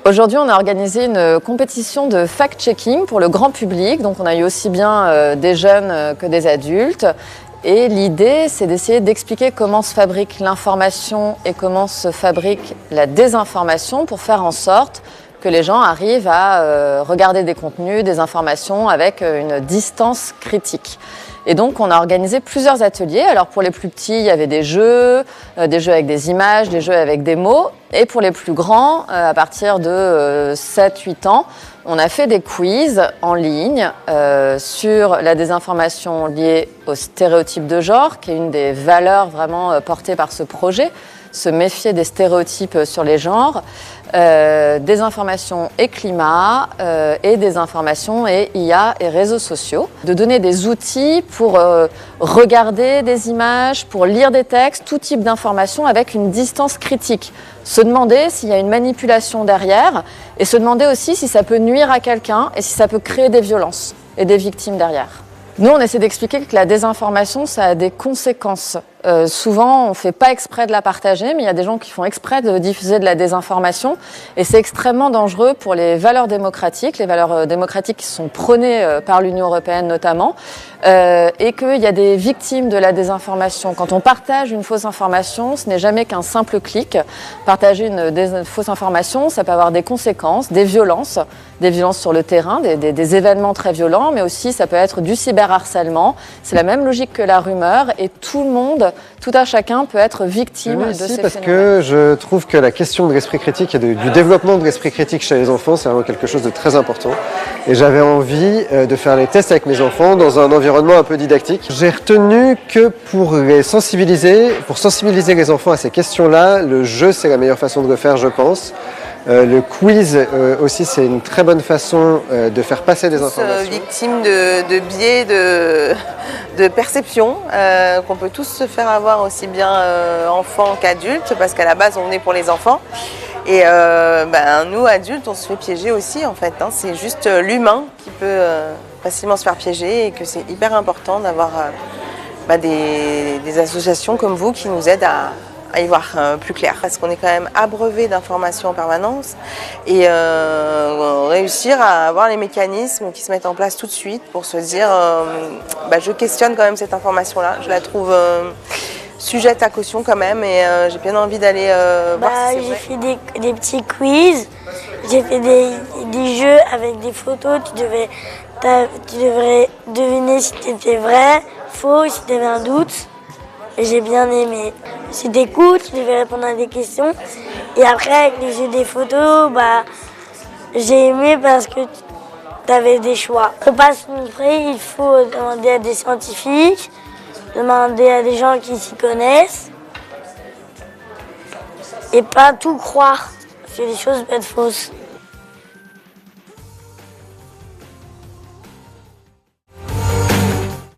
Aujourd'hui, on a organisé une compétition de fact-checking pour le grand public. Donc, on a eu aussi bien des jeunes que des adultes. Et l'idée, c'est d'essayer d'expliquer comment se fabrique l'information et comment se fabrique la désinformation pour faire en sorte que les gens arrivent à regarder des contenus, des informations avec une distance critique. Et donc, on a organisé plusieurs ateliers. Alors, pour les plus petits, il y avait des jeux avec des images, des jeux avec des mots. Et pour les plus grands, à partir de 7-8 ans, on a fait des quiz en ligne sur la désinformation liée aux stéréotypes de genre, qui est une des valeurs vraiment portées par ce projet, se méfier des stéréotypes sur les genres, désinformation et climat, et désinformation et IA et réseaux sociaux. De donner des outils pour regarder des images, pour lire des textes, tout type d'informations avec une distance critique. Se demander s'il y a une manipulation derrière et se demander aussi si ça peut nuire à quelqu'un et si ça peut créer des violences et des victimes derrière. Nous, on essaie d'expliquer que la désinformation, ça a des conséquences. Souvent, on ne fait pas exprès de la partager, mais il y a des gens qui font exprès de diffuser de la désinformation. Et c'est extrêmement dangereux pour les valeurs démocratiques qui sont prônées par l'Union européenne notamment, et qu'il y a des victimes de la désinformation. Quand on partage une fausse information, ce n'est jamais qu'un simple clic. Partager une fausse information, ça peut avoir des conséquences, des violences sur le terrain, des événements très violents, mais aussi ça peut être du cyberharcèlement. C'est la même logique que la rumeur et tout le monde, tout un chacun peut être victime de ces parce phénomènes. Que je trouve que la question de l'esprit critique et du développement de l'esprit critique chez les enfants, c'est vraiment quelque chose de très important. Et j'avais envie de faire les tests avec mes enfants dans un environnement un peu didactique. J'ai retenu que pour sensibiliser les enfants à ces questions-là, le jeu, c'est la meilleure façon de le faire, je pense. Le quiz aussi, c'est une très bonne façon de faire passer des informations. Victimes de biais de perception, qu'on peut tous se faire avoir aussi bien enfants qu'adultes, parce qu'à la base on est pour les enfants. Et nous, adultes, on se fait piéger aussi en fait. C'est juste l'humain qui peut facilement se faire piéger et que c'est hyper important d'avoir des associations comme vous qui nous aident à y voir plus clair, parce qu'on est quand même abreuvé d'informations en permanence et réussir à avoir les mécanismes qui se mettent en place tout de suite pour se dire je questionne quand même cette information-là, je la trouve sujette à caution quand même et j'ai bien envie d'aller voir si c'est vrai. J'ai fait des petits quiz, j'ai fait des jeux avec des photos, tu devrais deviner si c'était vrai, faux, si tu avais un doute. Et j'ai bien aimé. C'était cool, tu devais répondre à des questions. Et après, avec les jeux des photos, j'ai aimé parce que tu avais des choix. Pour pas se montrer, il faut demander à des scientifiques, demander à des gens qui s'y connaissent. Et pas tout croire, parce que les choses peuvent être fausses.